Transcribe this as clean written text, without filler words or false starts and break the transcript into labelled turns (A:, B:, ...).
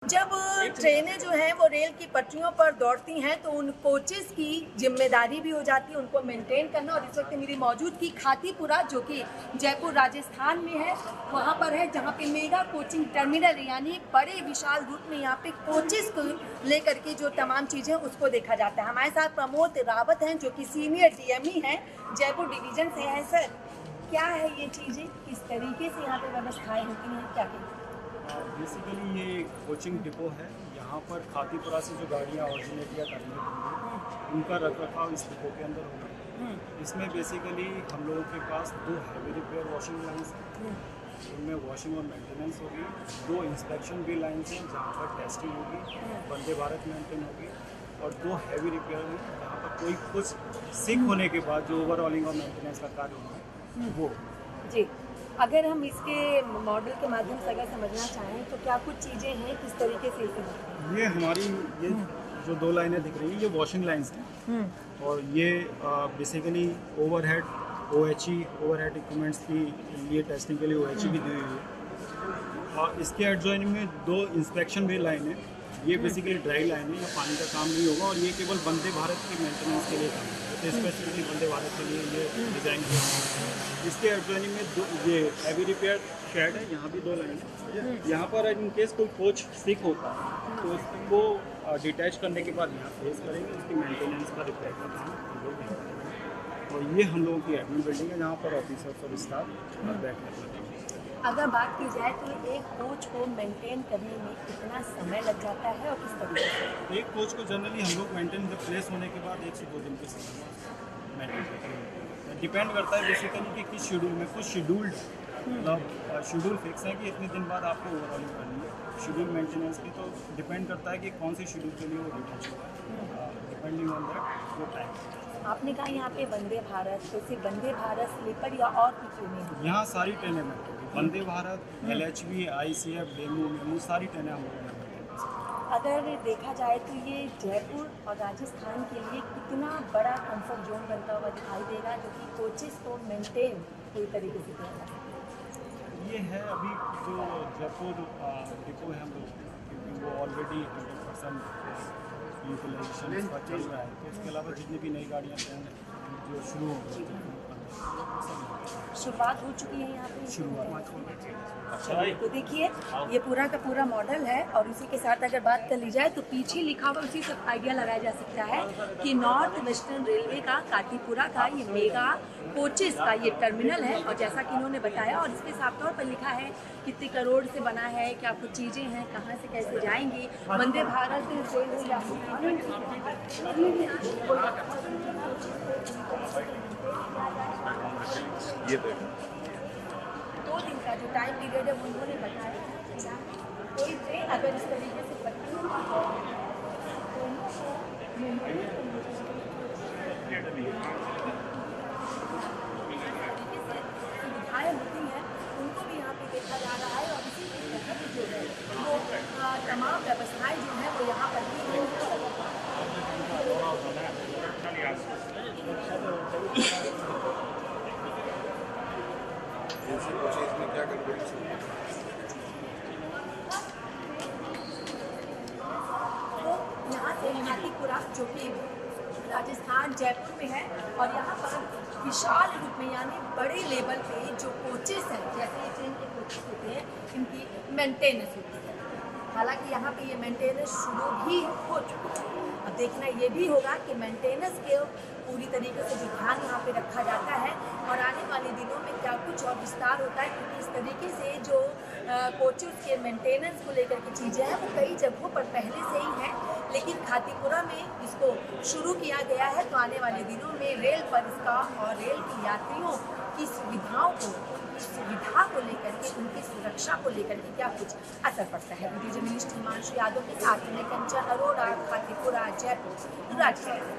A: जब ट्रेनें जो हैं वो रेल की पटरियों पर दौड़ती हैं तो उन कोचेस की जिम्मेदारी भी हो जाती है उनको मेंटेन करना। और इस वक्त मेरी मौजूदगी खातीपुरा जो कि जयपुर राजस्थान में है वहाँ पर है, जहाँ पे मेगा कोचिंग टर्मिनल यानी बड़े विशाल रूप में यहाँ पे कोचेस को लेकर के जो तमाम चीज़ें उसको देखा जाता है। हमारे साथ प्रमोद रावत हैं जो कि सीनियर डीएमई हैं जयपुर डिवीज़न से हैं। सर, क्या है ये चीज़ें, किस तरीके से यहाँ पे व्यवस्थाएँ होती हैं, क्या क्या?
B: बेसिकली ये कोचिंग डिपो है। यहाँ पर खातीपुरा से जो गाड़ियाँ ऑरिजिनेट या टर्मिनेट होंगी उनका रखरखाव इस डिपो के अंदर होगा। इसमें बेसिकली हम लोगों के पास 2 हैवी रिपेयर वॉशिंग लाइन्स हैं, उनमें वॉशिंग और मेंटेनेंस होगी। 2 इंस्पेक्शन भी लाइन्स हैं जहाँ पर टेस्टिंग होगी, वंदे भारत मेंटेन होगी, और 2 हैवी रिपेयर हैं जहाँ पर कोई कुछ सिक होने के बाद जो ओवरऑलिंग और मेंटेनेंस का कार्य होगा वो
A: जी। अगर हम इसके मॉडल के माध्यम से अगर समझना चाहें तो क्या कुछ चीज़ें हैं, किस तरीके से इसे होती हैं?
B: ये हमारी ये जो 2 लाइनें दिख रही हैं ये वॉशिंग लाइन्स हैं, और ये basically overhead OHE overhead equipments की लिए टेस्टिंग के लिए OHE भी दी हुई है। और इसके एडजॉइनिंग में 2 इंस्पेक्शन भी लाइन है। ये बेसिकली ड्राई लाइन है, या पानी का काम नहीं होगा, और ये केवल वंदे भारत के मेंटेनेंस के लिए काम है, तो स्पेसिफिकली वंदे भारत के लिए ये डिज़ाइन किया है। इसके एडजॉइनिंग में ये हैवी रिपेयर शेड है, यहाँ भी 2 लाइन है। यहाँ पर इन केस कोई कोच सिक होता है तो उसको डिटैच करने के बाद यहाँ फेस करेंगे, उसकी मेंटेनेंस का रिपेयर का काम हम लोग यहाँ करेंगे। और ये हम लोगों की एडमिन बिल्डिंग है जहाँ पर ऑफिसर्स और स्टाफ बैठ कर हैं।
A: अगर बात की जाए तो एक कोच को मेंटेन करने में कितना समय लग जाता है और किस तरीके से?
B: एक कोच को जनरली हम लोग मेंटेन जब प्लेस होने के बाद 1 से 2 दिन के समय मेंटेन करते हैं। डिपेंड करता है बेसिकली कि किस शेड्यूल में, कुछ शेड्यूल्ड मतलब शेड्यूल फिक्स है कि इतने दिन बाद आपको ओवरऑलिंग करनी है शेड्यूल मेंटेनेंस की, तो डिपेंड करता है कि कौन से शेड्यूल के लिए वो डिटैच होगा, डिपेंडिंग ऑन दैट वो टाइम।
A: आपने कहा यहाँ पे वंदे भारत, तो सिर्फ वंदे भारत स्लीपर या और भी ट्रेनें हैं?
B: यहाँ सारी ट्रेनें मिलती हैं, Vande Bharat, LHV, ICF, DEMU, MEMU, सारी ट्रेनें हम लोग
A: अगर देखा जाए तो ये जयपुर और राजस्थान के लिए कितना बड़ा कंफर्ट जोन बनता हुआ दिखाई देगा जो कि कोचेस को मेंटेन पूरी तरीके से किया जाए।
B: ये है अभी जो जयपुर डिपो है हम लोग, क्योंकि वो ऑलरेडी 100% यूटिलाइजेशन इसका चल रहा है, तो इसके अलावा जितनी भी नई गाड़ियाँ हैं जो शुरू हो गई
A: शुरुआत हो चुकी है यहाँ पे
B: शुरुआत।
A: तो देखिए ये पूरा का पूरा मॉडल है, और इसी के साथ अगर बात कर ली जाए तो पीछे लिखा हुआ उसी से आइडिया लगाया जा सकता है कि नॉर्थ वेस्टर्न रेलवे का खातीपुरा का ये मेगा कोचेस का ये टर्मिनल है। और जैसा कि इन्होंने बताया, और इसके साफ तौर पर लिखा है कितने करोड़ से बना है, क्या कुछ चीज़ें हैं, कहाँ से कैसे जाएंगी, वंदे भारत ट्रेन हो या
B: ये
A: 2 दिन का जो टाइम पीरियड है वो उन्होंने बताया। कोई ट्रेन अगर इस तरीके से पटरियों सुविधाएँ होती हैं उनको भी यहाँ पे देखा जा रहा है, और इसी के तहत जो है वो तमाम व्यवस्थाएँ जो हैं वो यहाँ पर की गई यहाँ से खातीपुरा जो कि राजस्थान जयपुर में है, और यहाँ पर विशाल रूप में यानी बड़े लेवल पे जो कोचेस हैं, जैसे ये ट्रेन के कोचेस होते हैं, इनकी मेंटेनेंस होती है। हालांकि यहाँ पे ये मेंटेनेंस शुरू भी हो चुकी है। अब देखना ये भी होगा कि मेंटेनेंस के पूरी तरीके से भी ध्यान यहाँ पे रखा जाता है, और आने वाले दिनों में क्या कुछ और विस्तार होता है, क्योंकि इस तरीके से जो कोचेस के मेंटेनेंस को लेकर की चीज़ें हैं वो कई जगहों पर पहले से ही हैं, लेकिन खातीपुरा में इसको शुरू किया गया है। तो आने वाले दिनों में रेल पर इसका और रेल के यात्रियों की सुविधाओं को, सुविधा को लेकर के, उनकी सुरक्षा को लेकर के क्या कुछ असर पड़ता है। वीडियो जर्नलिस्ट हिमांशु यादव के साथ में कंचन अरोड़ा, खातीपुरा, जयपुर, राजस्थान।